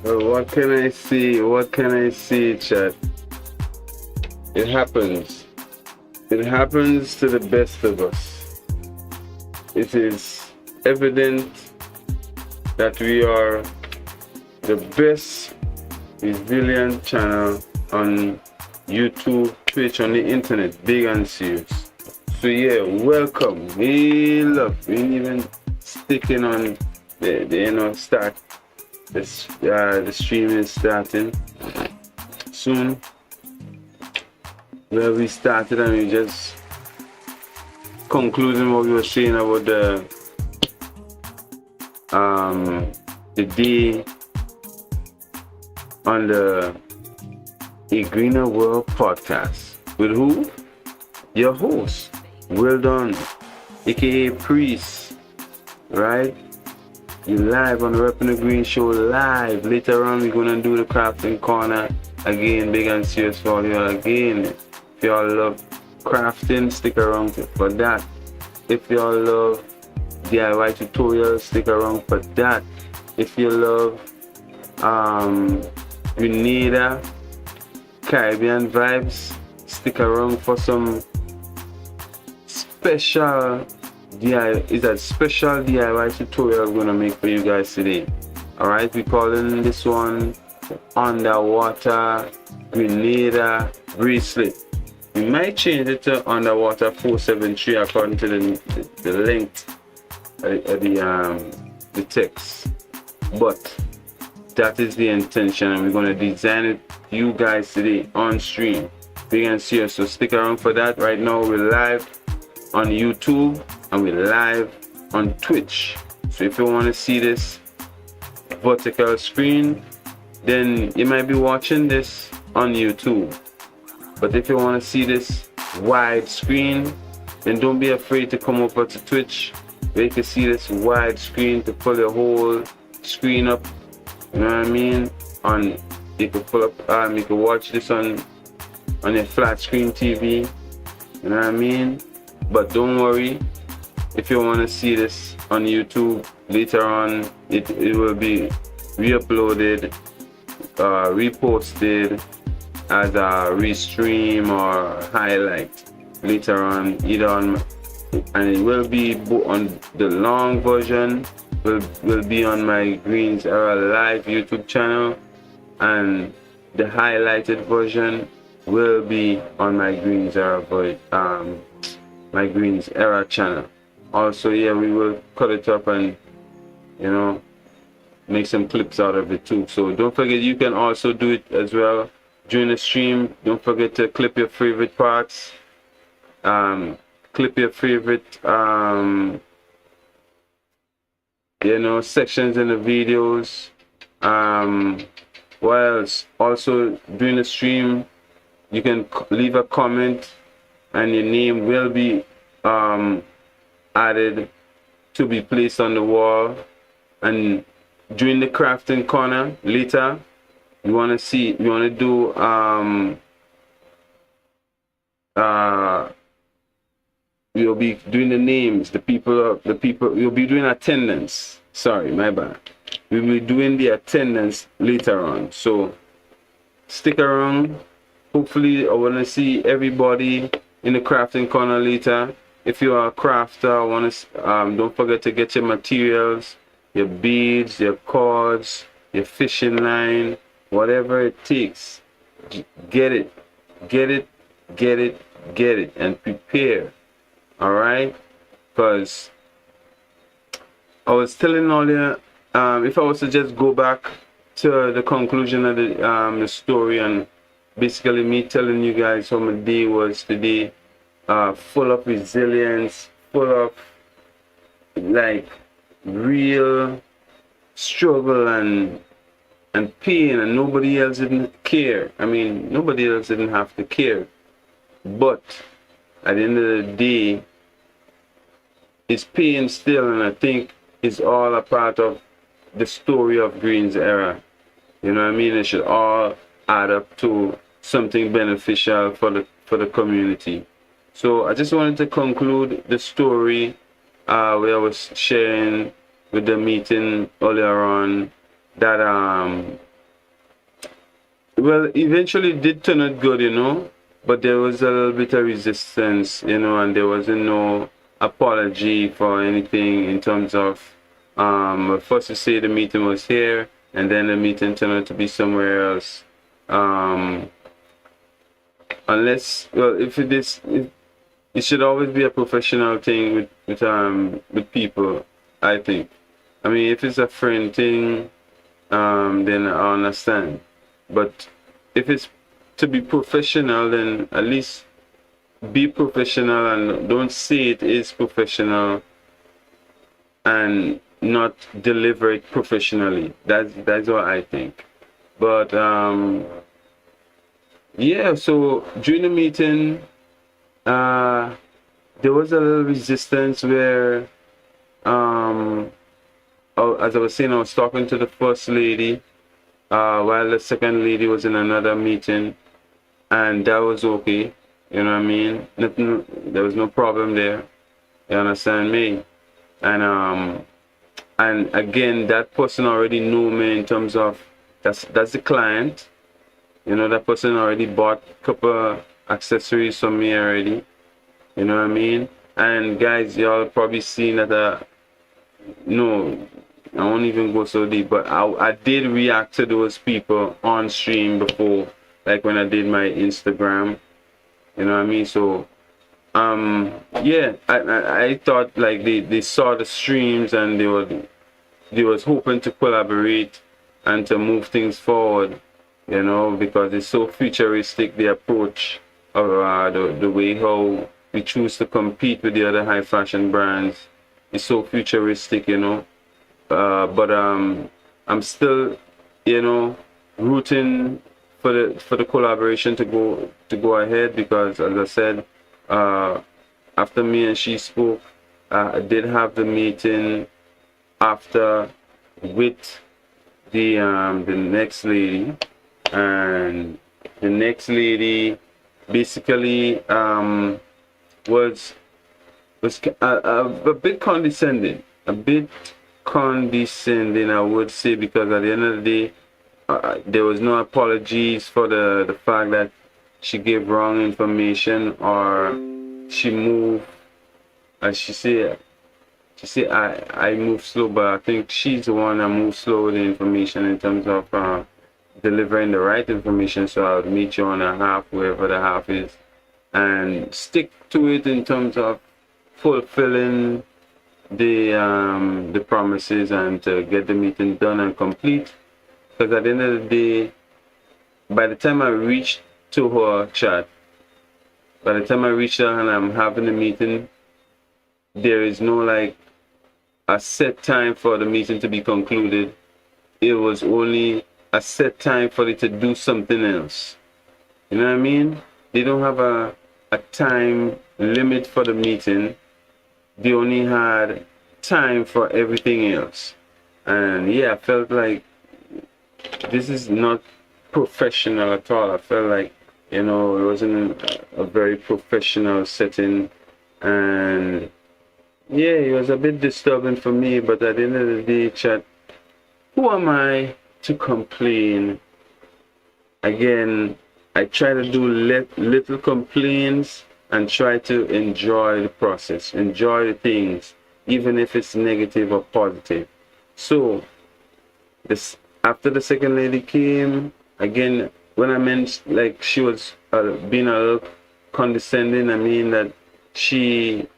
Well, what can I see? What can I see, chat? It happens. It happens to the best of us. It is evident that we are the best resilient channel on YouTube, Twitch, on the internet, big and serious. So yeah, welcome. We love. We ain't even sticking on the start. The stream is starting soon. Where we started and we just concluding what we were saying about the day on the A Greener World podcast with who? Your host, Well Done, aka Priest, right? You live on the Reppin Green Show live. Later on, we're gonna do the crafting corner again, big and serious for you again. If y'all love crafting, stick around for that. If y'all love DIY tutorials, stick around for that. If you love Grenada, Caribbean vibes, stick around for some special DIY tutorial I'm gonna make for you guys today. Alright, we're calling this one Underwater Grenada Bracelet. We might change it to Underwater 473 according to the length of the text. But that is the intention, and we're gonna design it for you guys today on stream. Big and serious, so stick around for that. Right now we're live on YouTube and we're live on Twitch. So if you want to see this vertical screen, then you might be watching this on YouTube. But if you want to see this wide screen, then don't be afraid to come over to Twitch where you can see this wide screen to pull your whole screen up. You know what I mean? You can pull up, you can watch this on your flat screen TV. You know what I mean? But don't worry, if you want to see this on YouTube later on, it will be re-uploaded, reposted as a restream or highlight later on, and it will be on the long version will be on my Greenz Era Live YouTube channel, and the highlighted version will be on my Greenz Era channel. Also, yeah, we will cut it up and make some clips out of it too. So don't forget, you can also do it as well during the stream. Don't forget to clip your favorite parts, clip your favorite sections in the videos. What else? Also during the stream, you can leave a comment and your name will be added to be placed on the wall. And during the crafting corner later, you want to do you'll be doing the names, the people you'll be doing attendance. Sorry, my bad. We'll be doing the attendance later on, so stick around. Hopefully I want to see everybody in the crafting corner later. If you are a crafter, don't forget to get your materials, your beads, your cords, your fishing line, whatever it takes. Get it, and prepare. Alright? Because I was telling earlier, if I was to just go back to the conclusion of the story, and basically me telling you guys how my day was today, full of resilience, full of like real struggle and pain, and nobody else didn't care. I mean, nobody else didn't have to care, but at the end of the day, it's pain still, and I think it's all a part of the story of Greenz Era. You know what I mean? It should all add up to something beneficial for the community. So I just wanted to conclude the story where I was sharing with the meeting earlier on that Well, eventually it did turn out good, you know, but there was a little bit of resistance, you know, and there wasn't no apology for anything in terms of first to say the meeting was here, and then the meeting turned out to be somewhere else. Um, Unless, well, if it is, it should always be a professional thing with people, I think. I mean, if it's a friend thing, then I understand. But if it's to be professional, then at least be professional and don't say it is professional and not deliver it professionally. That's what I think. But yeah, so during the meeting, there was a little resistance where as I was saying, I was talking to the first lady while the second lady was in another meeting, and that was okay. You know what I mean? Nothing, there was no problem there. You understand me? And again, that person already knew me in terms of that's the client. You know, that person already bought a couple accessories from me already. You know what I mean? And guys, y'all probably seen that. No, I won't even go so deep, but I did react to those people on stream before, like when I did my Instagram. You know what I mean? So yeah, I thought like they saw the streams and they was hoping to collaborate and to move things forward, you know, because it's so futuristic, the approach of the way how we choose to compete with the other high fashion brands is so futuristic, you know. But I'm still, you know, rooting for the collaboration to go ahead, because as I said, after me and she spoke, I did have the meeting after with the next lady, and the next lady basically was a bit condescending, I would say, because at the end of the day, there was no apologies for the fact that she gave wrong information or she moved, as she said I move slow, but I think she's the one that moves slow with the information in terms of delivering the right information. So I'll meet you on a half, wherever the half is, and stick to it in terms of fulfilling the promises and to get the meeting done and complete. Because at the end of the day, by the time I reached to her chat, by the time I reached her and I'm having the meeting, there is no like a set time for the meeting to be concluded. It was only a set time for it to do something else. You know what I mean? They don't have a time limit for the meeting. They only had time for everything else. And yeah, I felt like this is not professional at all. I felt like, you know, it wasn't a very professional setting, and yeah, it was a bit disturbing for me. But at the end of the day, chat, who am I to complain? Again, I try to do little complaints and try to enjoy the process, enjoy the things, even if it's negative or positive. So this, after the second lady came, again, when I meant like she was being a little condescending, I mean that she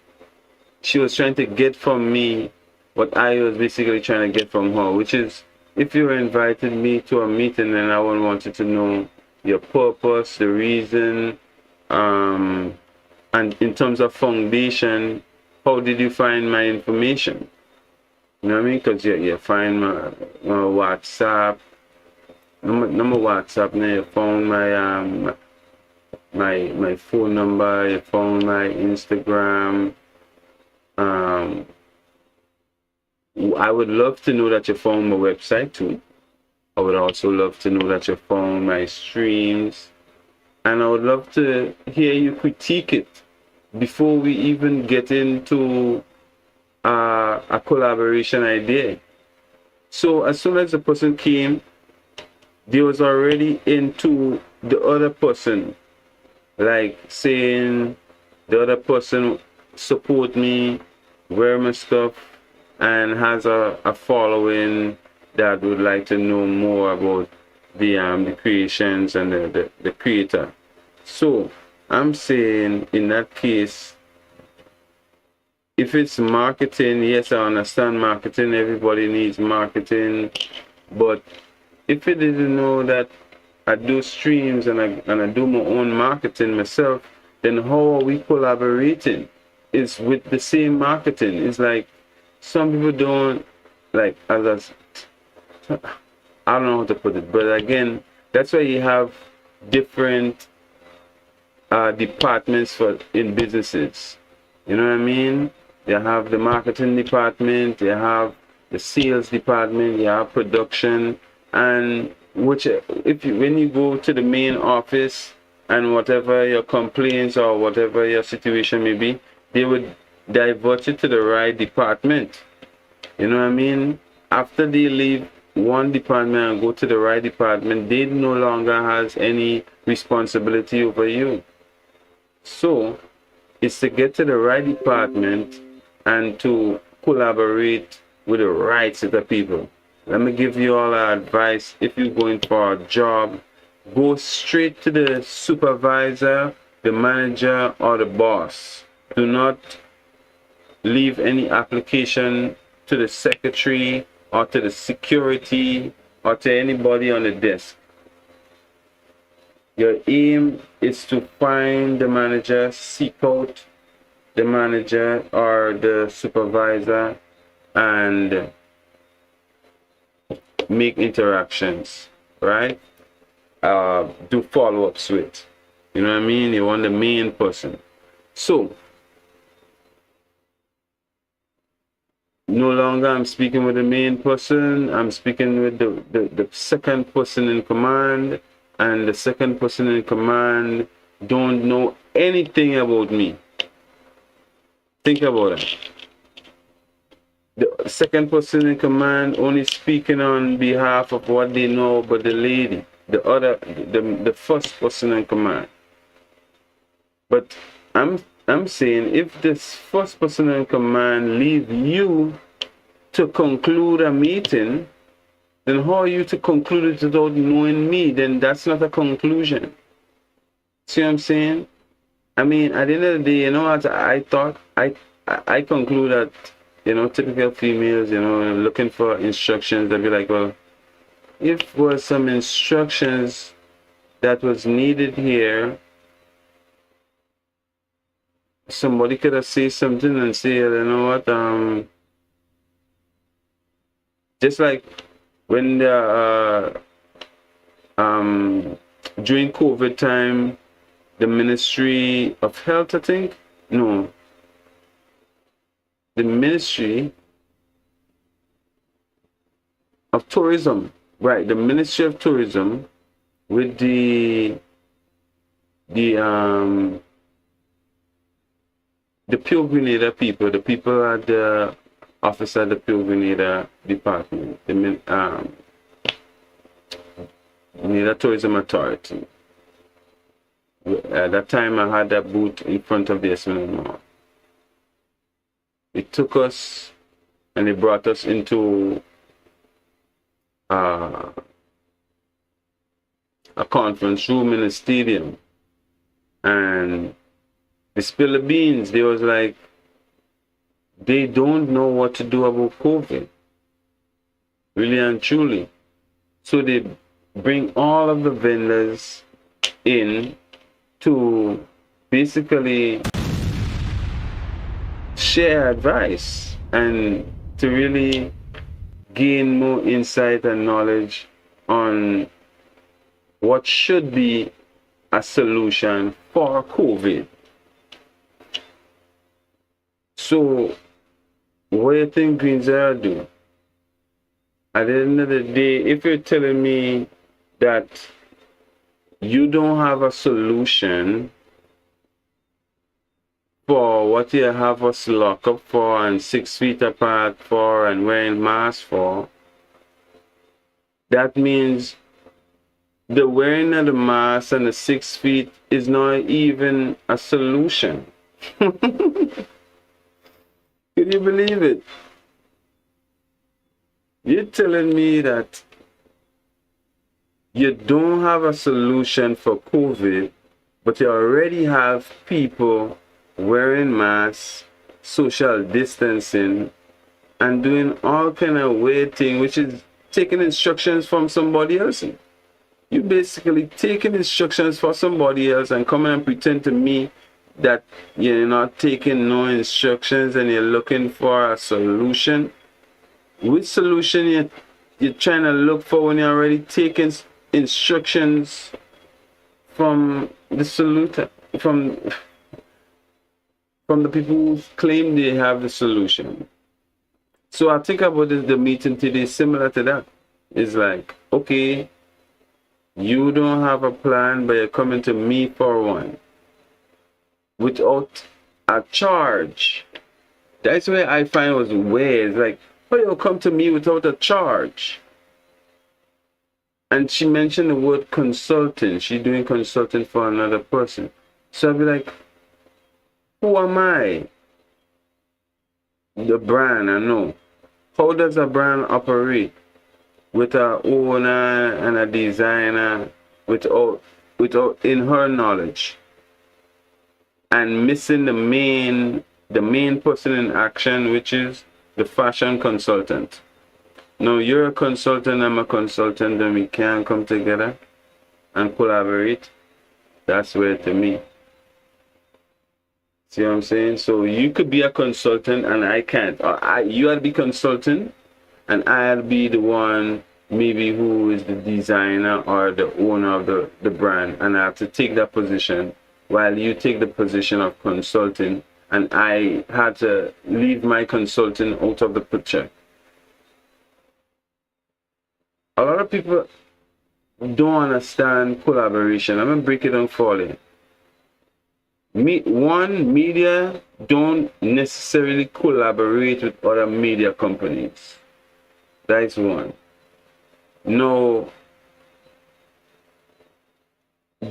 was trying to get from me what I was basically trying to get from her, which is, if you invited me to a meeting and I would want you to know your purpose, the reason, and in terms of foundation, how did you find my information? You know what I mean? Because you find my WhatsApp, number WhatsApp, now you found my phone number, you found my Instagram. I would love to know that you found my website too. I would also love to know that you found my streams, and I would love to hear you critique it before we even get into a collaboration idea. So as soon as the person came, they was already into the other person, like saying the other person support me, wear my stuff, and has a following that would like to know more about the creations and the creator. So I'm saying in that case, if it's marketing, yes, I understand marketing. Everybody needs marketing. But if you didn't know that I do streams and I do my own marketing myself, then how are we collaborating? It's with the same marketing. It's like some people don't, like, I don't know how to put it, but again, that's why you have different departments for in businesses. You know what I mean? You have the marketing department, you have the sales department, you have production, and when you go to the main office and whatever your complaints or whatever your situation may be, they would divert you to the right department. You know what I mean? After they leave one department and go to the right department, they no longer has any responsibility over you. So it's to get to the right department and to collaborate with the right set of people. Let me give you all advice. If you're going for a job, go straight to the supervisor, the manager, or the boss. Do not leave any application to the secretary or to the security or to anybody on the desk. Your aim is to find the manager, seek out the manager or the supervisor, and make interactions, right? Do follow-ups with. You know what I mean? You want the main person. So, no longer I'm speaking with the main person, I'm speaking with the second person in command, and the second person in command don't know anything about me. Think about it. The second person in command only speaking on behalf of what they know about the lady, the first person in command. But I'm saying, if this first person in command leave you to conclude a meeting, then how are you to conclude it without knowing me? Then that's not a conclusion. See what I'm saying? I mean, at the end of the day, you know what I thought? I conclude that, you know, typical females, you know, looking for instructions, they'll be like, well, if there was some instructions that was needed here, somebody could have said something and say, you know what, just like when the during COVID time, the Ministry of Health, I think, no, the Ministry of Tourism, right? The Ministry of Tourism with the Pure Grenada people, the people at the office at the Pure Grenada department, the Grenada Tourism Authority. At that time, I had that booth in front of the Esplanade Mall. It took us and they brought us into a conference room in a stadium, and they spilled the beans. They was like, they don't know what to do about COVID, really and truly. So they bring all of the vendors in to basically share advice and to really gain more insight and knowledge on what should be a solution for COVID. So what do you think Greenz do? At the end of the day, if you're telling me that you don't have a solution for what you have us locked up for and 6 feet apart for and wearing masks for, that means the wearing of the mask and the 6 feet is not even a solution. Can you believe it? You're telling me that you don't have a solution for COVID, but you already have people wearing masks, social distancing, and doing all kind of weird thing, which is taking instructions from somebody else. You basically taking instructions for somebody else and coming and pretend to me that you're not taking no instructions and you're looking for a solution. Which solution you're trying to look for when you're already taking instructions from the solution, from the people who claim they have the solution? So I think about the meeting today similar to that. It's like, okay, you don't have a plan, but you're coming to me for one without a charge. That's where I find it was weird. It's like, oh, you'll come to me without a charge. And she mentioned the word consulting. She's doing consulting for another person. So I'll be like, who am I? The brand, I know. How does a brand operate? With an owner and a designer without in her knowledge, and missing the main person in action, which is the fashion consultant. Now you're a consultant, I'm a consultant, and we can come together and collaborate. That's where to me. See what I'm saying? So you could be a consultant and I can't. Or you had to be consultant and I'll be the one maybe who is the designer or the owner of the brand, and I have to take that position while you take the position of consulting, and I had to leave my consulting out of the picture. A lot of people don't understand collaboration. I'm gonna break it down for you. Media don't necessarily collaborate with other media companies. That's one. No,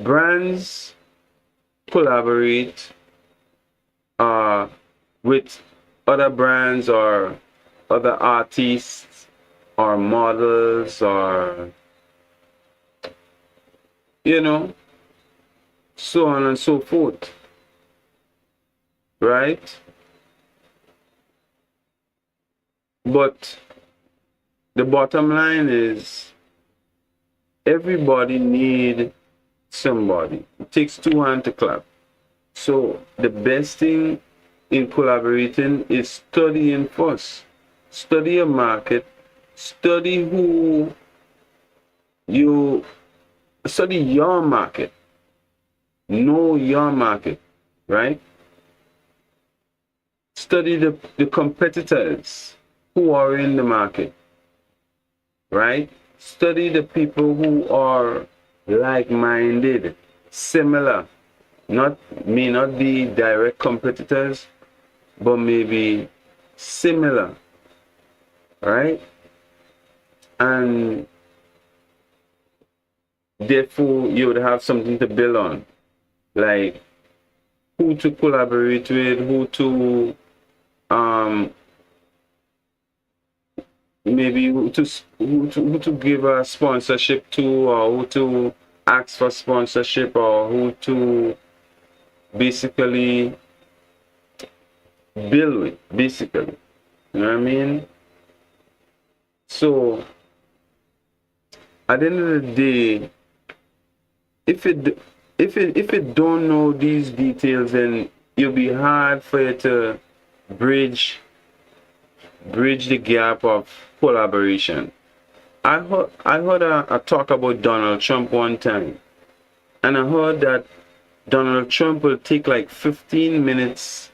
brands collaborate with other brands or other artists or models or, you know, so on and so forth, right? But the bottom line is everybody need somebody. It takes two hands to clap. So the best thing in collaborating is studying first. Study your market. Study study your market. Know your market, right? Study the competitors who are in the market, right? Study the people who are like-minded, similar, may not be direct competitors, but maybe similar, right? And therefore you would have something to build on, like who to collaborate with, who to maybe who to give a sponsorship to, or who to ask for sponsorship, or who to basically build with, basically. You know what I mean? So at the end of the day, if it don't know these details, then it'll be hard for you to bridge the gap of collaboration. I heard a talk about Donald Trump one time, and I heard that Donald Trump will take like 15 minutes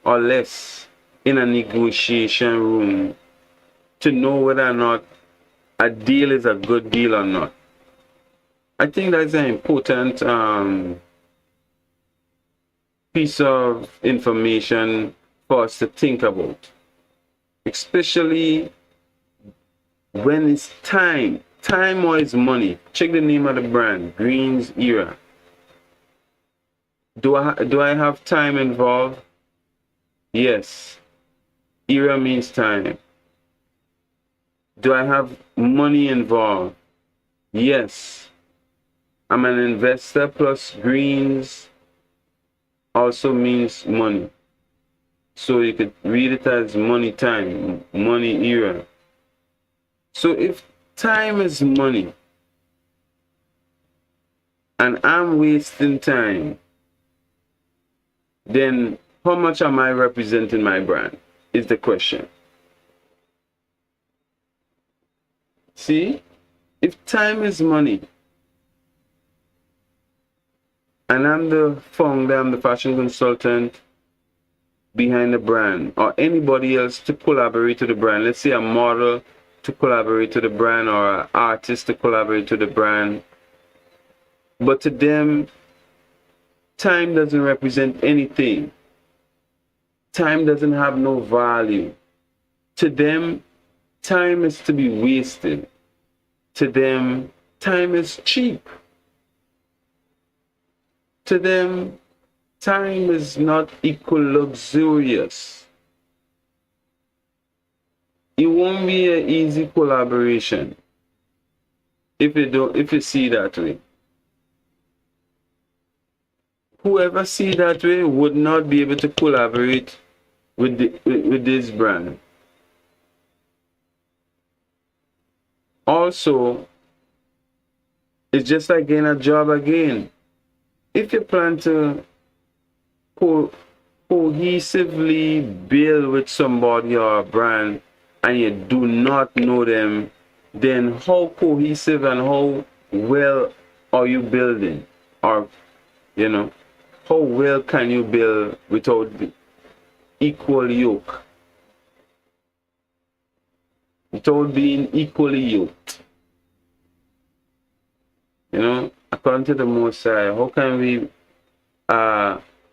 or less in a negotiation room to know whether or not a deal is a good deal or not. I think that's an important piece of information for us to think about, especially when it's time time or is money? Check the name of the brand, Greenz Era. Do I have time involved? Yes. Era means time. Do I have money involved? Yes. I'm an investor plus Greenz also means money. So you could read it as money time, money era. So if time is money and I'm wasting time, then how much am I representing my brand is the question. See, if time is money and I'm the founder, I'm the fashion consultant behind the brand, or anybody else to collaborate with the brand, let's say a model to collaborate with the brand or an artist to collaborate with the brand, but to them time doesn't represent anything. Time doesn't have no value. To them, time is to be wasted. To them, time is cheap. To them, time is not equal luxurious. It won't be an easy collaboration if you see that way. Whoever see that way would not be able to collaborate with this brand. Also, it's just like getting a job again. If you plan to cohesively build with somebody or a brand and you do not know them, then how cohesive and how well are you building? Or, you know, how well can you build without the equal yoke? Without being equally yoked. You know, according to the Most High, how can we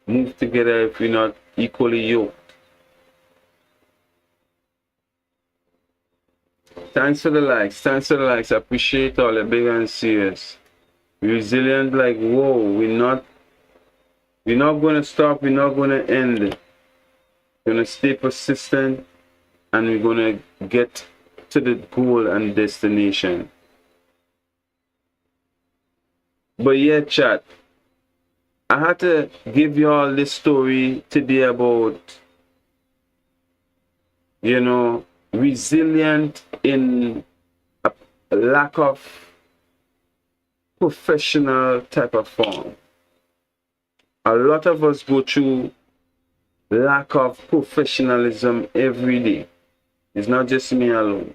move together if we're not equally yoked? Thanks for the likes. Thanks for the likes. I appreciate all the big and serious. Resilient, like, whoa, we're not going to stop. We're not going to end. We're going to stay persistent and we're going to get to the goal and destination. But yeah, chat, I had to give y'all this story today about, you know, resilient in a lack of professional type of form. A lot of us go through lack of professionalism every day. It's not just me alone.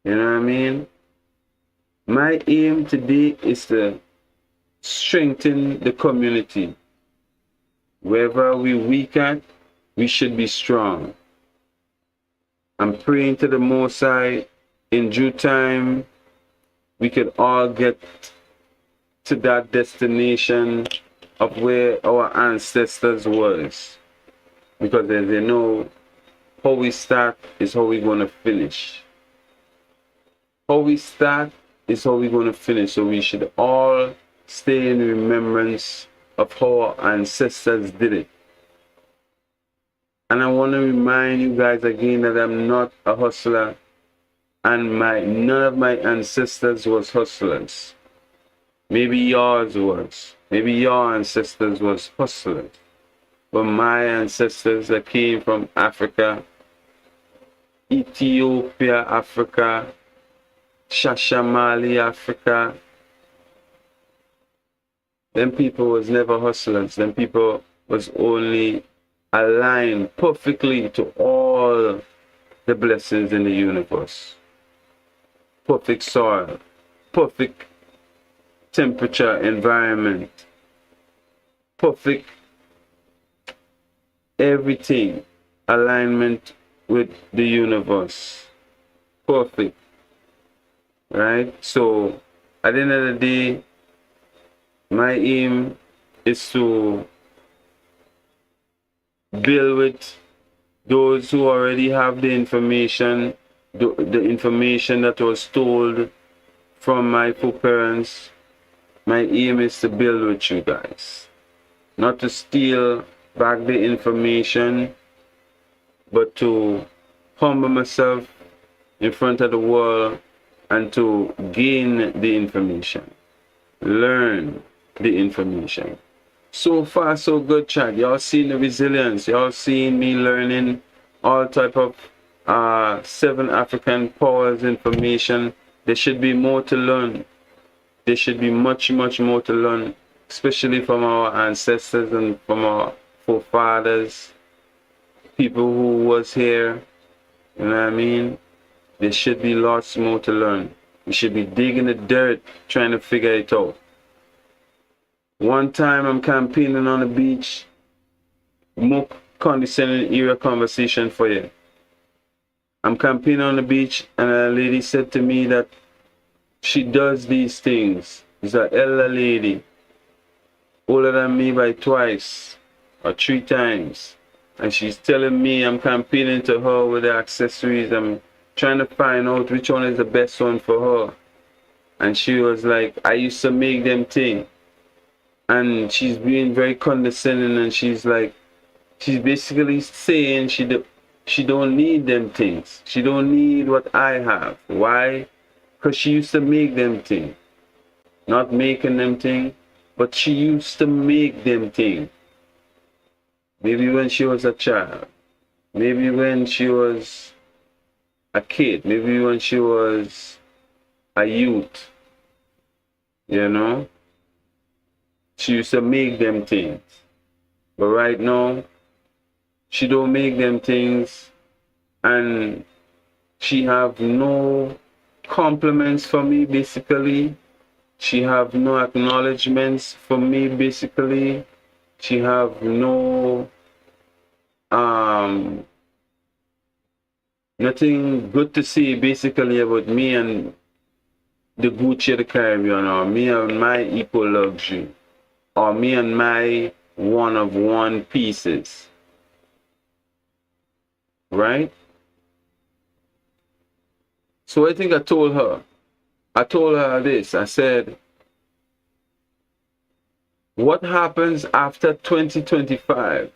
You know what I mean? My aim today is to strengthen the community. Wherever we're weak at, we should be strong. I'm praying to the Most High in due time we could all get to that destination of where our ancestors was. Because as they know, how we start is how we're going to finish. How we start is how we're going to finish. So we should all stay in remembrance of how our ancestors did it. And I want to remind you guys again that I'm not a hustler, and none of my ancestors was hustlers. Maybe yours was. Maybe your ancestors was hustlers. But my ancestors that came from Africa, Ethiopia, Africa, Shashamali, Africa, them people was never hustlers. Them people was only aligned perfectly to all the blessings in the universe. Perfect soil, perfect temperature, environment, perfect everything, alignment with the universe. Perfect. Right? So at the end of the day, my aim is to build with those who already have the information, the information that was told from my parents. My aim is to build with you guys, not to steal back the information, but to humble myself in front of the world and to gain the information, learn the information. So far so good, chat. Y'all seen the resilience, y'all seen me learning all type of 7 African powers information. There should be more to learn. There should be much more to learn, especially from our ancestors and from our forefathers, people who was here. You know what I mean? There should be lots more to learn. We should be digging the dirt, trying to figure it out. One time I'm campaigning on the beach, more condescending era conversation for you. I'm campaigning on the beach and a lady said to me that she does these things. She's an elder lady, older than me by 2 or 3 times. And she's telling me I'm campaigning to her with the accessories. I'm trying to find out which one is the best one for her. And she was like, I used to make them things. And she's being very condescending, and she's like, she's basically saying she don't need them things. She don't need what I have. Why? Because she used to make them things. Not making them things, but she used to make them things. Maybe when she was a child. Maybe when she was a kid. Maybe when she was a youth. You know? She used to make them things. But right now, she don't make them things, and she have no compliments for me, basically. She have no acknowledgements for me, basically. She have no nothing good to say, basically, about me and the Gucci of the Caribbean, or me and my equal luxury, or me and my one-of-one pieces. Right? So I think I told her this. I said, what happens after 2025?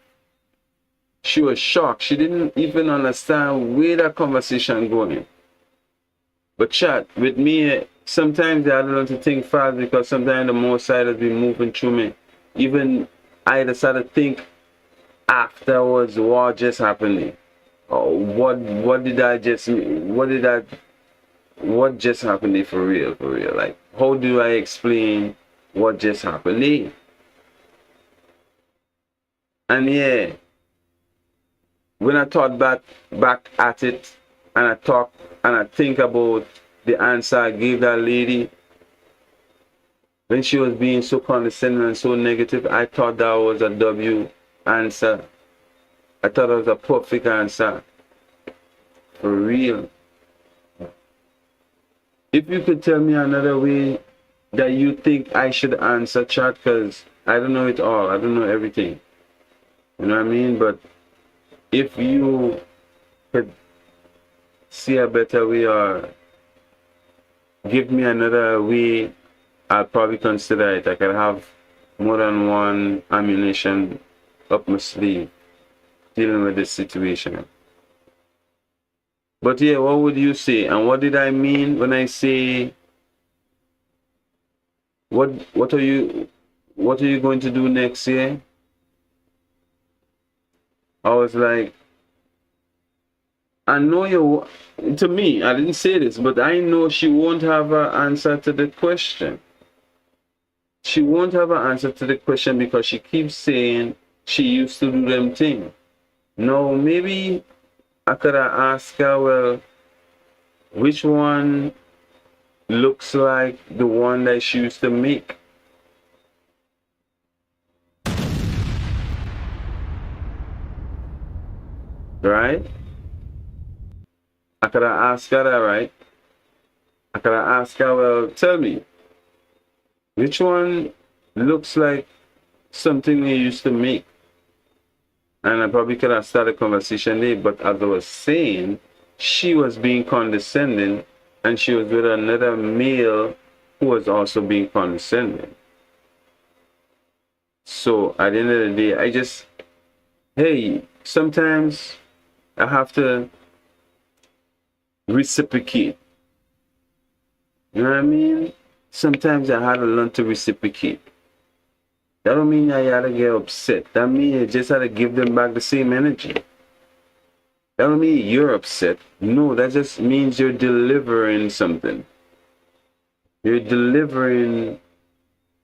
She was shocked. She didn't even understand where that conversation going. But chat, with me, sometimes I don't know to think fast, because sometimes the more side has been moving through me. Even I decided to think afterwards what just happened. Oh, what just happened for real? Like, how do I explain what just happened? And yeah, when I thought back at it, and I think about the answer I gave that lady when she was being so condescending and so negative, I thought that was a W answer. I thought it was a perfect answer. For real. If you could tell me another way that you think I should answer, chat, because I don't know it all. I don't know everything. You know what I mean? But if you could see a better way or give me another way, I'll probably consider it. I could have more than one ammunition up my sleeve dealing with this situation. But yeah, what would you say? And what did I mean when I say what are you going to do next year? I was like, I know to me, I didn't say this, but I know she won't have an answer to the question. She won't have an answer to the question because she keeps saying she used to do them things. No, maybe I could have asked her, well, which one looks like the one that she used to make? Right? I could have asked her that, right? I could have asked her, well, tell me, which one looks like something you used to make? And I probably could have started a conversation there, but as I was saying, she was being condescending, and she was with another male who was also being condescending. So at the end of the day, I just, hey, sometimes I have to reciprocate. You know what I mean? Sometimes I had to learn to reciprocate. That don't mean I had to get upset. That means I just had to give them back the same energy. That don't mean you're upset. No, that just means you're delivering something. You're delivering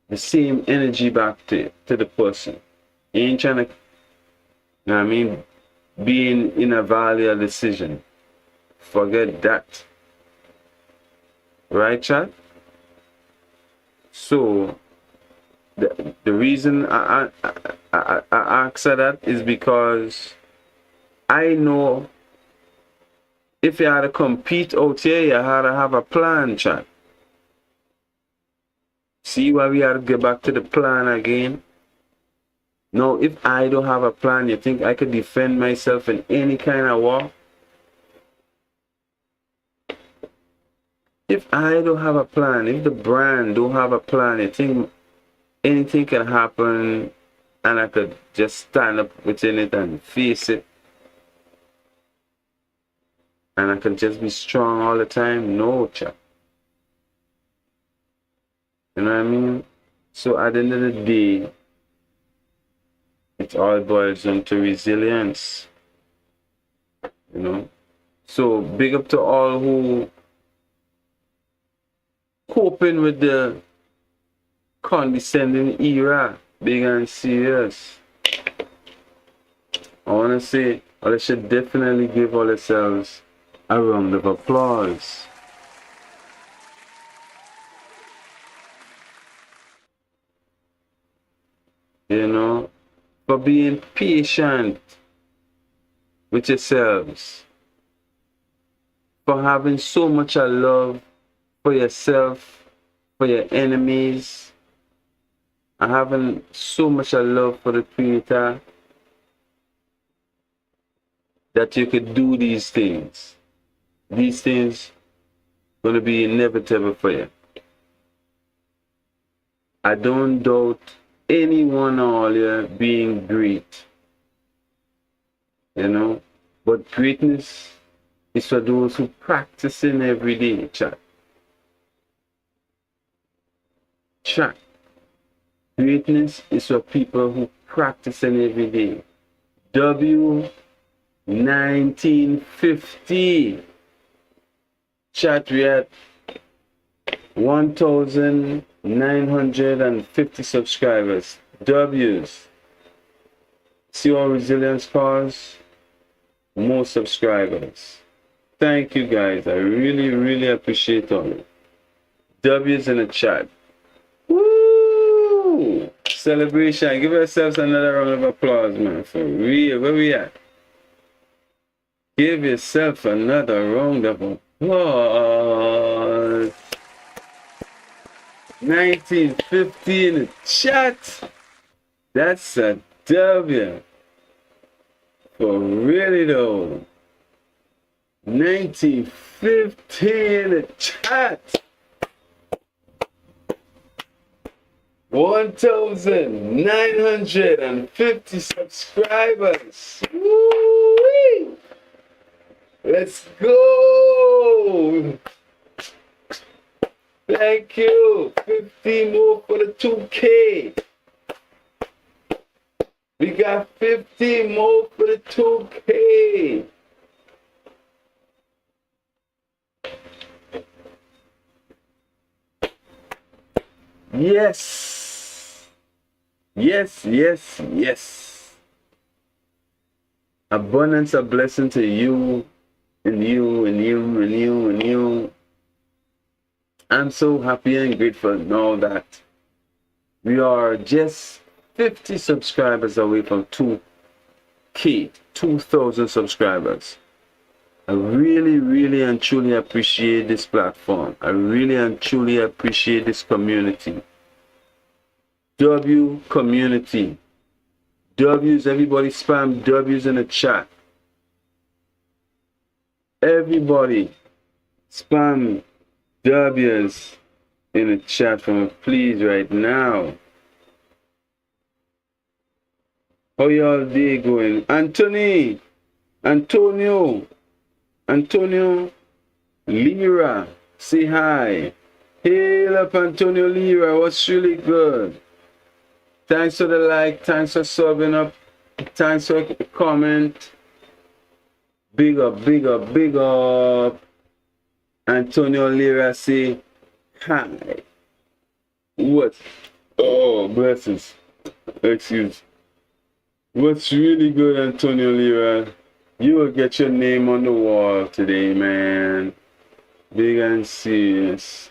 the same energy back to the person. You ain't trying to, you know what I mean, being in a value decision. Forget that. Right, chat? So, the reason I ask that is because I know if you had to compete out here, you had to have a plan, chat. See why we had to get back to the plan again? Now, if I don't have a plan, you think I could defend myself in any kind of war? If I don't have a plan, if the brand don't have a plan, you think anything can happen and I could just stand up within it and face it? And I can just be strong all the time? No, chap. You know what I mean? So at the end of the day, it all boils down to resilience. You know? So big up to all who coping with the condescending era, big and serious. I want to say, I should definitely give all ourselves a round of applause. You know, for being patient with yourselves, for having so much love for yourself, for your enemies, and having so much love for the Creator that you could do these things. These things gonna be inevitable for you. I don't doubt anyone or all here being great, you know, but greatness is for those who practicing every day, chat. Chat. Greatness is for people who practicing every day. W 1950. Chat, we at 1,950 subscribers. W's. See what resilience cause? More subscribers. Thank you guys. I really appreciate all it. W's in the chat. Woo! Celebration. Give yourselves another round of applause, man. For real. Where we at? Give yourself another round of applause. 1950 in the chat. That's a W. For really though. 1950 in the chat. 1,950 subscribers. Woo-wee. Let's go. Thank you. 50 more for the 2K. We got 50 more for the 2K. Yes. Yes. Abundance of blessing to you and you. I'm so happy and grateful now that we are just 50 subscribers away from 2K, 2,000 subscribers. I really and truly appreciate this platform. I really and truly appreciate this community. W community. W's, everybody spam W's in the chat. everybody spam W's in the chat for me, please, right now. How y'all day going? Antonio, Lira, say hi. Hail up, Antonio Lira, what's really good? Thanks for the like, thanks for subbing up, thanks for the comment. Big up, big up, big up. Antonio Lira, say hi. What? Oh, blessings. Excuse. What's really good, Antonio Lira? You will get your name on the wall today, man. Big and serious.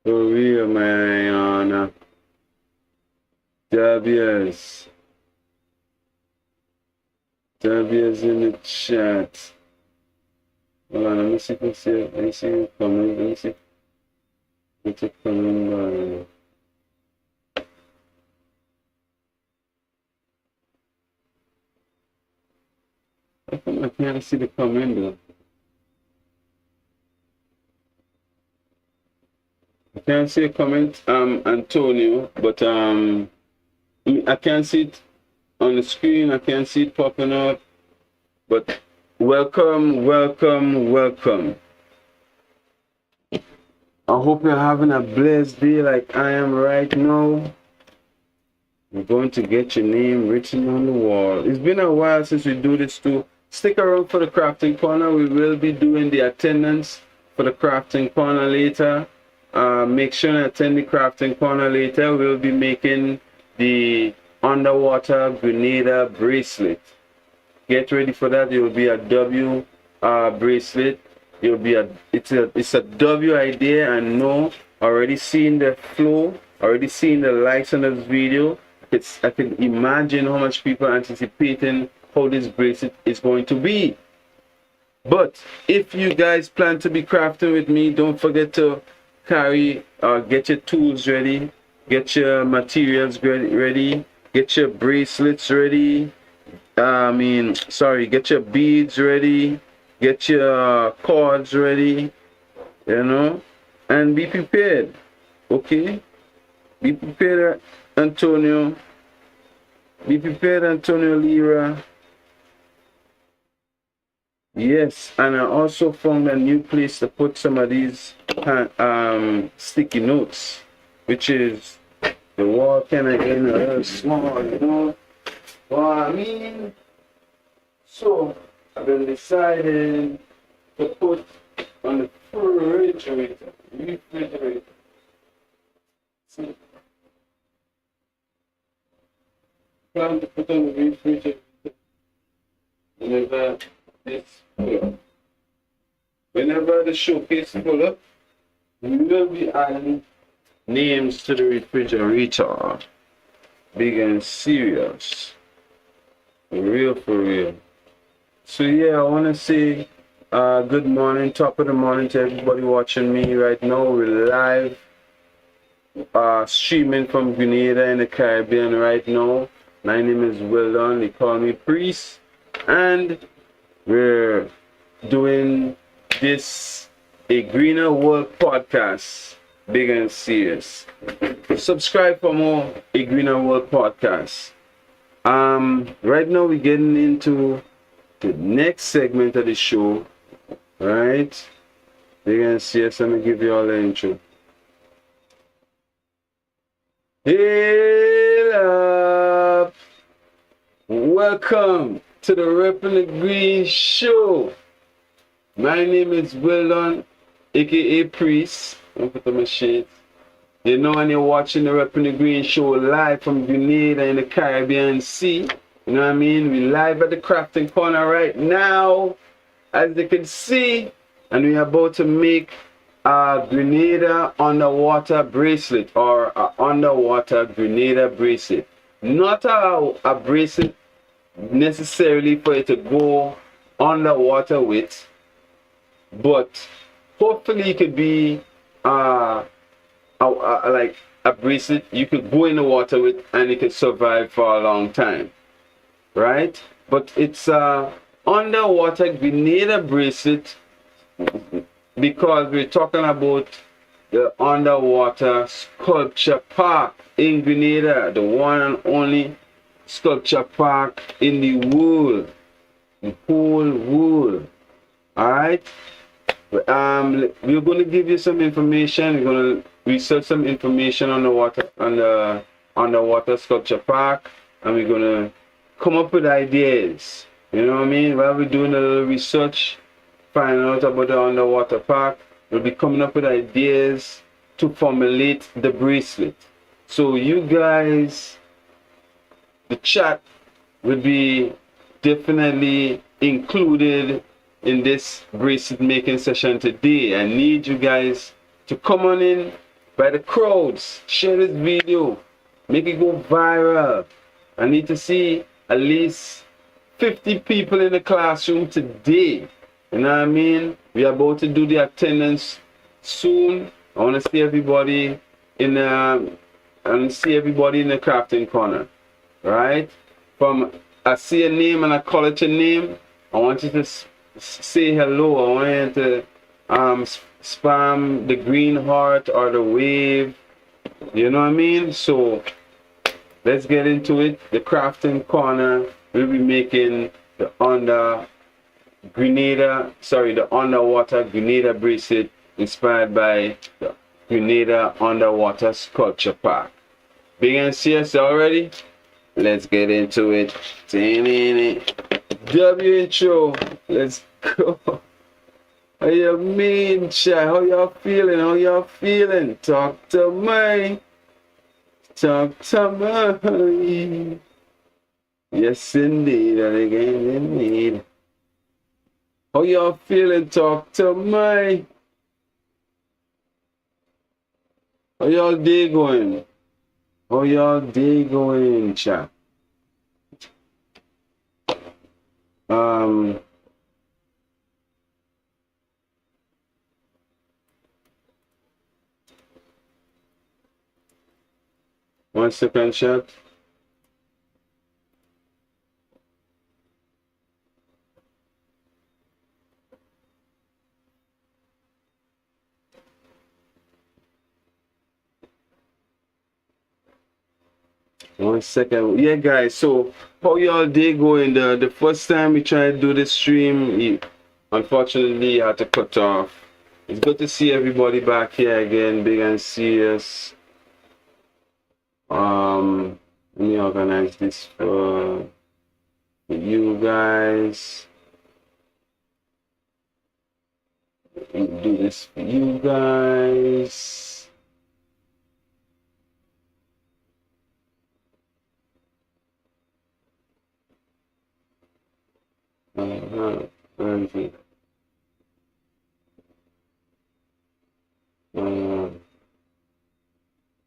For real, man. W's in the chat. Hold on, let me see if I see it. Let me see it coming. Let me see. It's coming by. How come I can't see the comment though? I can't see a comment, Antonio, but I can't see it on the screen. I can't see it popping up. But welcome, welcome, welcome. I hope you're having a blessed day like I am right now. We're going to get your name written on the wall. It's been a while since we do this too. Stick around for the crafting corner. We will be doing the attendance for the crafting corner later. Make sure to attend the crafting corner later. We'll be making the underwater Grenada bracelet. Get ready for that. It will be a W bracelet. It will be it's a W idea, and no, already seeing the flow, already seeing the likes on this video. I can imagine how much people are anticipating how this bracelet is going to be. But if you guys plan to be crafting with me, don't forget to carry get your tools ready, get your materials ready, get your bracelets ready. Get your beads ready, get your cords ready, you know, and be prepared. Okay, be prepared, Antonio. Be prepared, Antonio Lira. Yes, and I also found a new place to put some of these sticky notes, which is the wall kind of getting a little small, you know. Well, so I've been deciding to put on the refrigerator. See, plan to put on the refrigerator whenever this pull up. Whenever the showcase pull up, we will be adding names to the refrigerator. Big and serious. For real, for real. So yeah, I want to say good morning, top of the morning to everybody watching me right now. We're live streaming from Grenada in the Caribbean right now. My name is Wildon, they call me Priest, and we're doing this a Greener World podcast, big and serious. Subscribe for more a Greener World podcast. Right now we're getting into the next segment of the show, right? Big and serious. Let me give you all the intro. Hey up! Welcome to the Reppin Greenz show. My name is Wildon, aka Priest. I'll put on my shades. You know, when you're watching the Reppin Greenz show live from Grenada in the Caribbean Sea, you know what I mean? We're live at the crafting corner right now, as you can see, and we're about to make a Grenada underwater bracelet, or an underwater Grenada bracelet. Not a bracelet necessarily for it to go underwater with, but hopefully it could be like a bracelet you could go in the water with and it could survive for a long time, right? But it's underwater Grenada bracelet, because we're talking about the underwater sculpture park in Grenada, the one and only sculpture park in the world, the whole world. All right. We're going to give you some information. We're going to research some information on the underwater sculpture park, and we're going to come up with ideas. You know what I mean? While we're doing a little research, finding out about the underwater park, we'll be coming up with ideas to formulate the bracelet. So you guys, the chat will be definitely included in this bracelet making session today. I need you guys to come on in by the crowds, share this video, make it go viral. I need to see at least 50 people in the classroom today. You know what I mean? We're about to do the attendance soon. I want to see everybody in the crafting corner. Right? From I see a name and I call it your name, I want you to say hello. I want you to spam the green heart or the wave. You know what I mean? So let's get into it. The crafting corner, we'll be making the underwater Grenada bracelet inspired by the Grenada underwater sculpture park. Big and serious already? Let's get into it. W intro. Let's go. How you mean, chat? How y'all feeling? How y'all feeling? Talk to me. Talk to me. Yes, indeed. And again, indeed. How y'all feeling? Talk to me. How y'all day going? How y'all day going, chat? One second, chat. One second. Yeah, guys, so how y'all day going? The first time we tried to do this stream, unfortunately I had to cut off. It's good to see everybody back here again, big and serious. Let me organize this for you guys. Let me do this for you guys.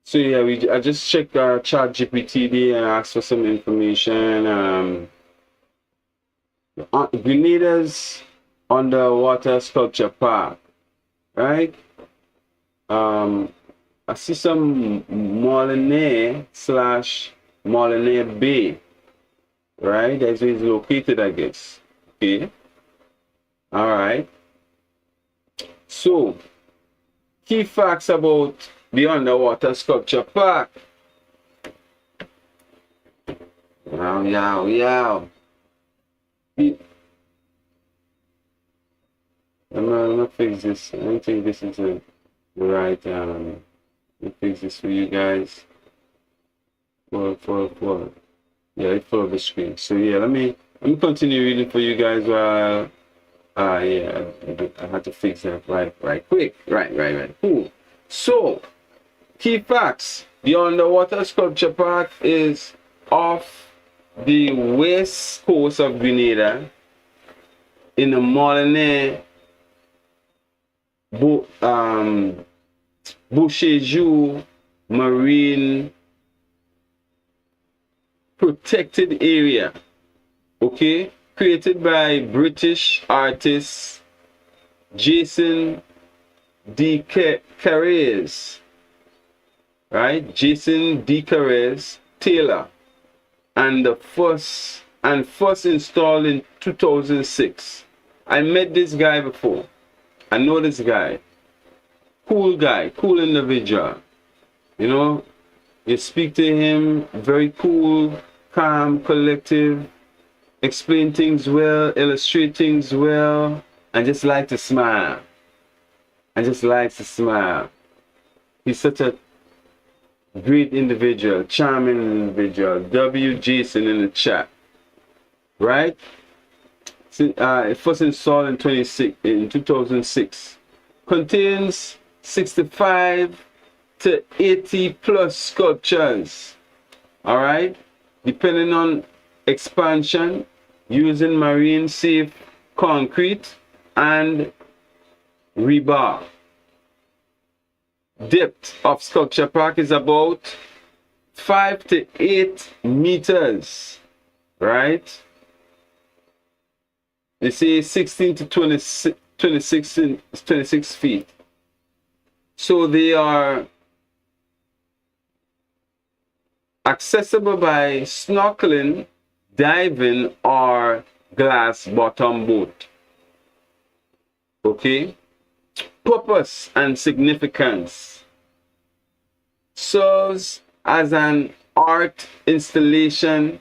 So yeah, I just checked ChatGPT and asked for some information. Grenada's underwater sculpture park, right? I see some Molyneux / Molyneux Bay, right? That's where it's located, I guess. Okay. All right. So, key facts about the underwater sculpture park. Yow. I'm gonna fix this. I don't think this is the right. Let me fix this for you guys. For yeah, it's full of the screen. So yeah, let me continue reading for you guys while yeah, I had to fix that right quick. Right. Cool. So, key facts. The underwater sculpture park is off the west coast of Grenada in the Molyneux Bouchejou Marine Protected Area. Okay? Created by British artist Jason D. Carrez. Right? Jason D. Carrez Taylor. And the first and first installed in 2006. I met this guy before. I know this guy. Guy, cool individual. You know, you speak to him, very cool, calm, collective, explain things well, illustrate things well, and just like to smile. And just likes to smile. He's such a great individual, charming individual. W. Jason in the chat. Right? It first installed in 2006. Contains 65 to 80 plus sculptures. Alright? Depending on expansion, using marine safe concrete and rebar. Depth of sculpture pack is about 5 to 8 meters. Right? They say 16 to 26 feet. So they are accessible by snorkeling, diving, or glass bottom boat. Okay? Purpose and significance. Serves as an art installation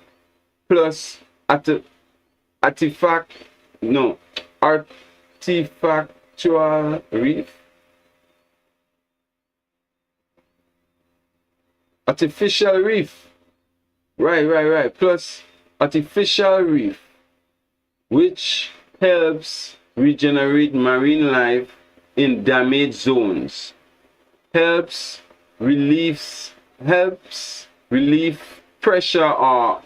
plus artifactual reef. Artificial reef. Right. Plus artificial reef, which helps regenerate marine life in damaged zones. Helps relieve pressure of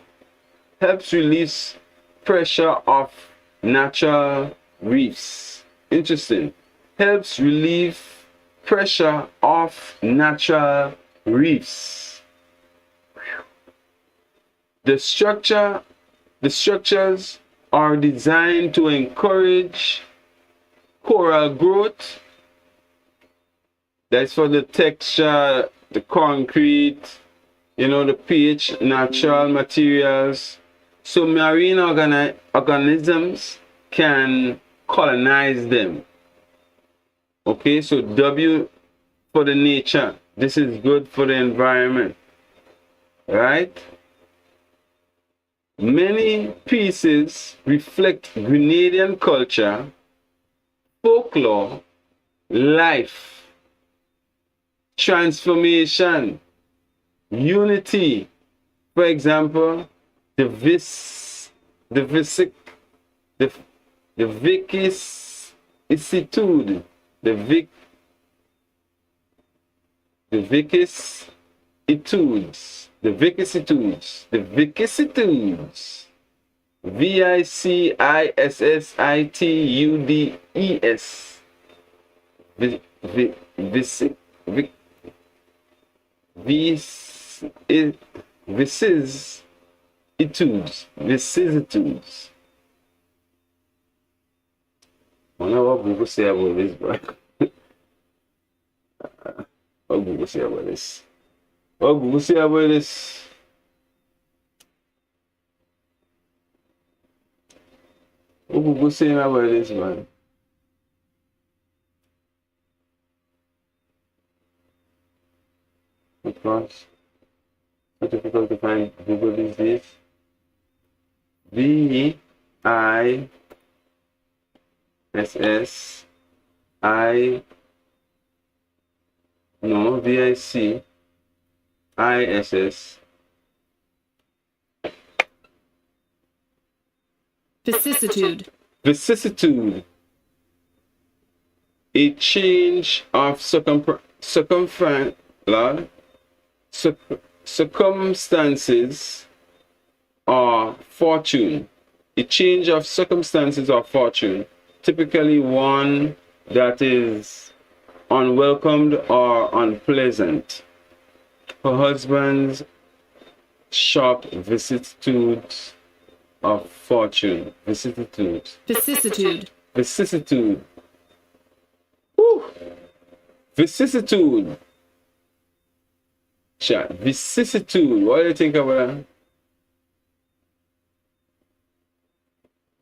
natural reefs. Interesting. Helps relieve pressure of natural reefs. The structures are designed to encourage coral growth. That's for the texture, the concrete, you know, the pH, natural materials. So marine organisms can colonize them. Okay, so W for the nature. This is good for the environment. Right? Many pieces reflect Grenadian culture, folklore, life, transformation, unity. For example, the vicissitude, the vicissitudes, VICISSITUDES, vicissitudes. I wonder what Google say about this, bro. What Google say about this? What Google say about this? What Google saying about this, man? Because it's difficult to find Google these days. VICISSITUDES. Vicissitude. A change of circumstances or fortune. A change of circumstances or fortune. Typically one that is unwelcomed or unpleasant. Her husband's sharp vicissitudes of fortune. Vicissitude. Woo. Vicissitude. Chat. Vicissitude. What do you think about that?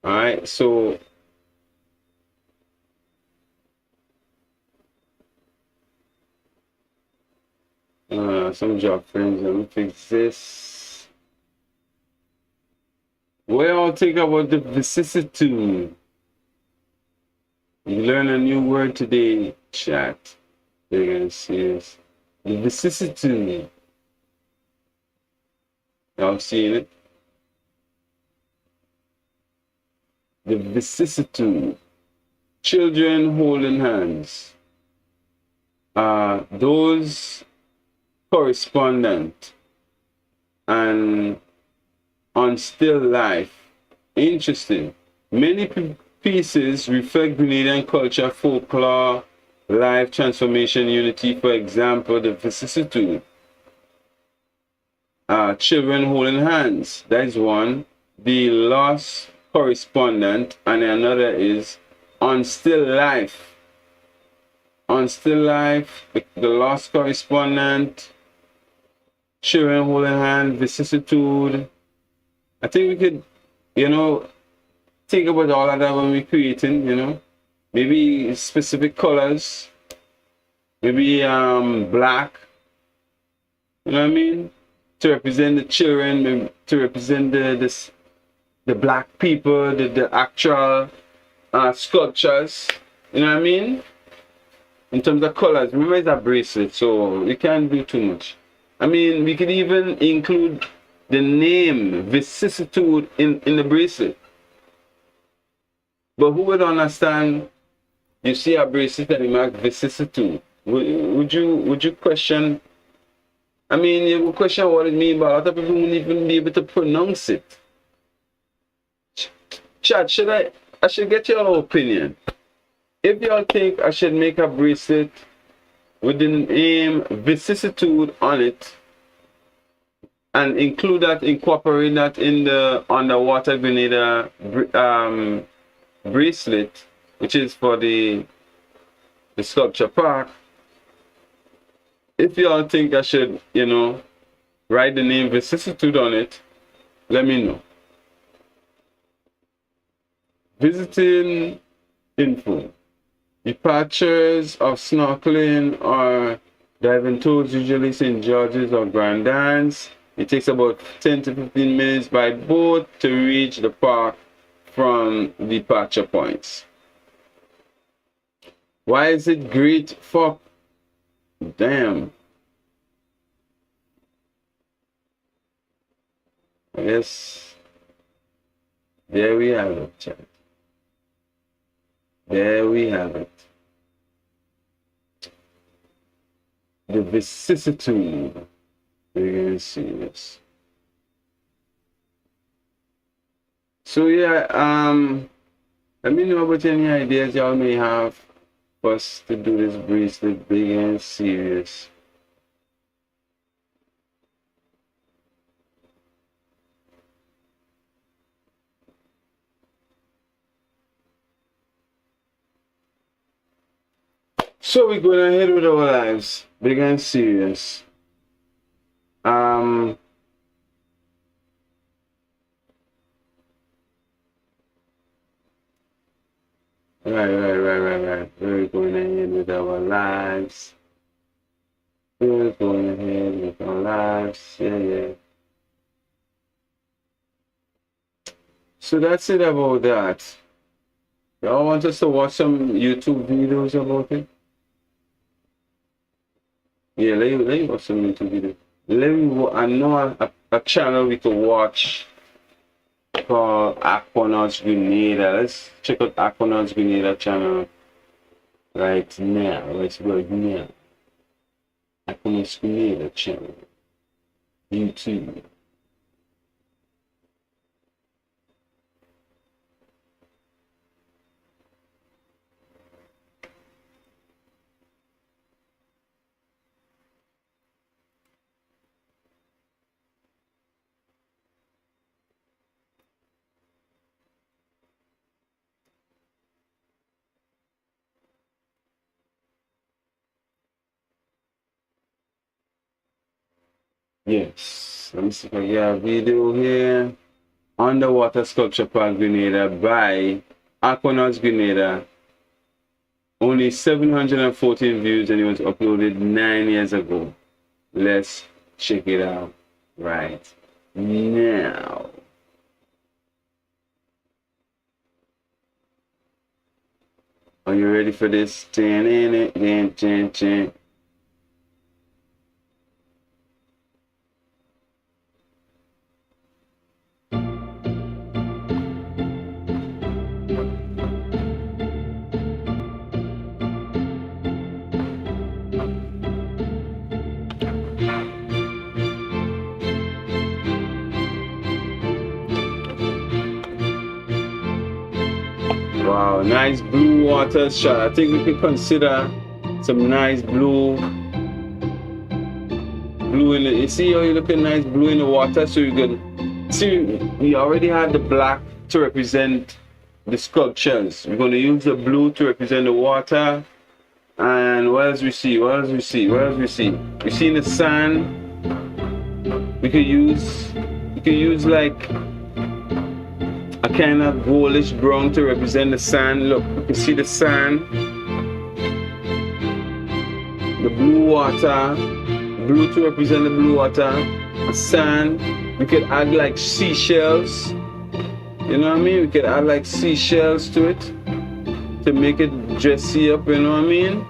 All right, so some job friends, let me fix this. What y'all think about the vicissitude? You learn a new word today, chat. They're gonna see this. The vicissitude. Y'all seeing it? The vicissitude. Children holding hands. Those correspondent and on still life. Interesting. Many pieces reflect Grenadian culture, folklore, life transformation, unity. For example, the vicissitude. Children holding hands. That is one. The lost correspondent, and another is on still life. On still life, the lost correspondent, children holding hands, vicissitude. I think we could, think about all of that when we're creating, maybe specific colors, maybe black, you know what I mean, to represent the children, maybe to represent the black people, the actual sculptures, you know what I mean, in terms of colors. Remember, it's a bracelet, so we can't do too much. I mean, we could even include the name vicissitude in the bracelet. But who would understand? You see a bracelet and you mark vicissitude. Would you question? I mean, you would question what it means, but other people wouldn't even be able to pronounce it. Chat, I should get your opinion. If y'all think I should make a bracelet with the name vicissitude on it and incorporate that in the underwater Grenada bracelet, which is for the sculpture park. If y'all think I should, write the name vicissitude on it, let me know. Visiting info. Departures of snorkeling or diving tours, usually St. George's or Greenz. It takes about 10 to 15 minutes by boat to reach the park from departure points. Why is it great for... Damn. I guess there we have it, chat. There we have it. The vicissitude. We're going to see this. So yeah, let me know about any ideas y'all may have for us to do this bracelet big and serious. So we're going ahead with our lives, big and serious. Right. We're going ahead with our lives. We're going ahead with our lives. Yeah. So that's it about that. Y'all want us to watch some YouTube videos about it? Yeah, let me watch some YouTube videos. I know a channel we could watch called Aquanauts Grenada. Let's check out Aquanauts Grenada channel right now. Let's go now. Aquanauts Grenada channel. YouTube. Yes. Let me see if I get a video here. underwater sculpture park Grenada by Aquanauts Grenada. Only 714 views, and it was uploaded 9 years ago. Let's check it out right now. Are you ready for this? Wow, nice blue water shot. I think we could consider some nice blue in the, you see how you looking nice blue in the water. So you can see we already had the black to represent the sculptures. We're going to use the blue to represent the water. And what else we see? What else we see? What else we see? We see in the sand. We could use like a kind of goldish brown to represent the sand. Look, you can see the sand, the blue water, blue to represent the blue water, a sand. We could add like seashells, you know what I mean? We could add like seashells to it to make it dressy up, you know what I mean?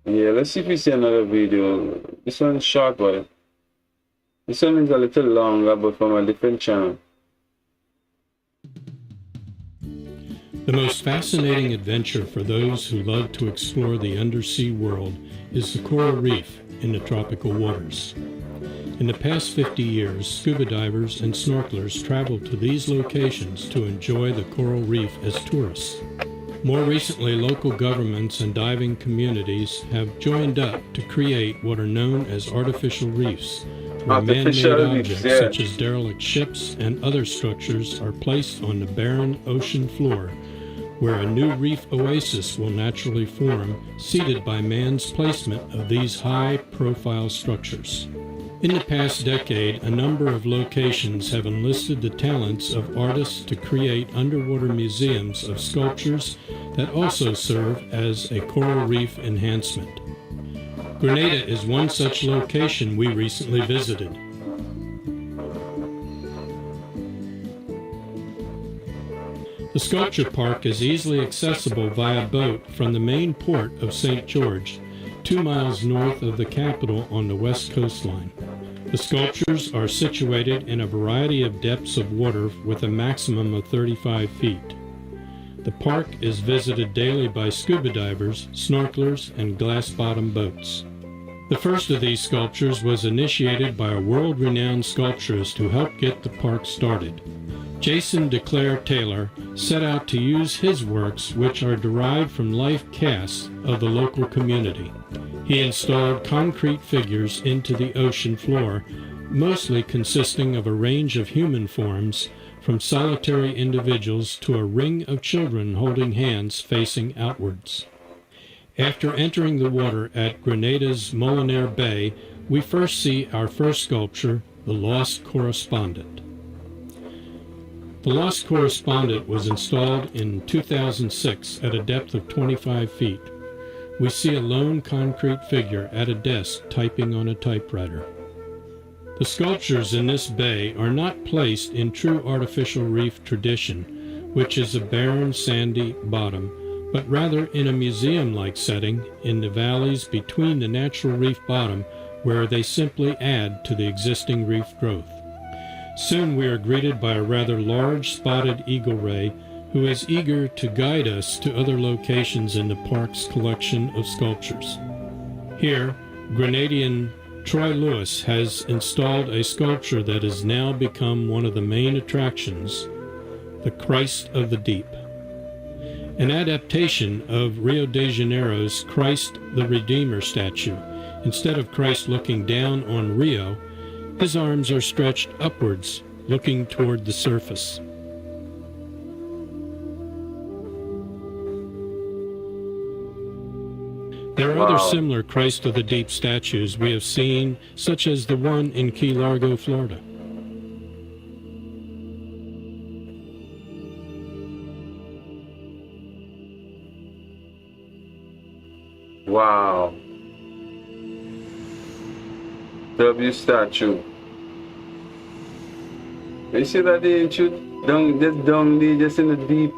Yeah, let's see if we see another video. This one is short, but this one is a little longer, but from a different channel. The most fascinating adventure for those who love to explore the undersea world is the coral reef in the tropical waters. In the past 50 years, scuba divers and snorkelers travel to these locations to enjoy the coral reef as tourists. More recently, local governments and diving communities have joined up to create what are known as artificial reefs, where man-made objects such as derelict ships and other structures are placed on the barren ocean floor, where a new reef oasis will naturally form, seeded by man's placement of these high-profile structures. In the past decade, a number of locations have enlisted the talents of artists to create underwater museums of sculptures that also serve as a coral reef enhancement. Grenada is one such location we recently visited. The sculpture park is easily accessible via boat from the main port of St. George, 2 miles north of the capital on the west coastline. The sculptures are situated in a variety of depths of water with a maximum of 35 feet. The park is visited daily by scuba divers, snorkelers, and glass-bottom boats. The first of these sculptures was initiated by a world-renowned sculpturist who helped get the park started. Jason DeClaire Taylor set out to use his works, which are derived from life casts of the local community. He installed concrete figures into the ocean floor, mostly consisting of a range of human forms, from solitary individuals to a ring of children holding hands facing outwards. After entering the water at Grenada's Molinaire Bay, we first see our first sculpture, the Lost Correspondent. The Lost Correspondent was installed in 2006 at a depth of 25 feet. We see a lone concrete figure at a desk typing on a typewriter. The sculptures in this bay are not placed in true artificial reef tradition, which is a barren, sandy bottom, but rather in a museum-like setting in the valleys between the natural reef bottom, where they simply add to the existing reef growth. Soon we are greeted by a rather large spotted eagle ray who is eager to guide us to other locations in the park's collection of sculptures. Here, Grenadian Troy Lewis has installed a sculpture that has now become one of the main attractions, the Christ of the Deep. An adaptation of Rio de Janeiro's Christ the Redeemer statue. Instead of Christ looking down on Rio, his arms are stretched upwards, looking toward the surface. There are Wow. other similar Christ of the Deep statues we have seen, such as the one in Key Largo, Florida. Wow. W statue. You see that they shoot down, just down there, just in the deep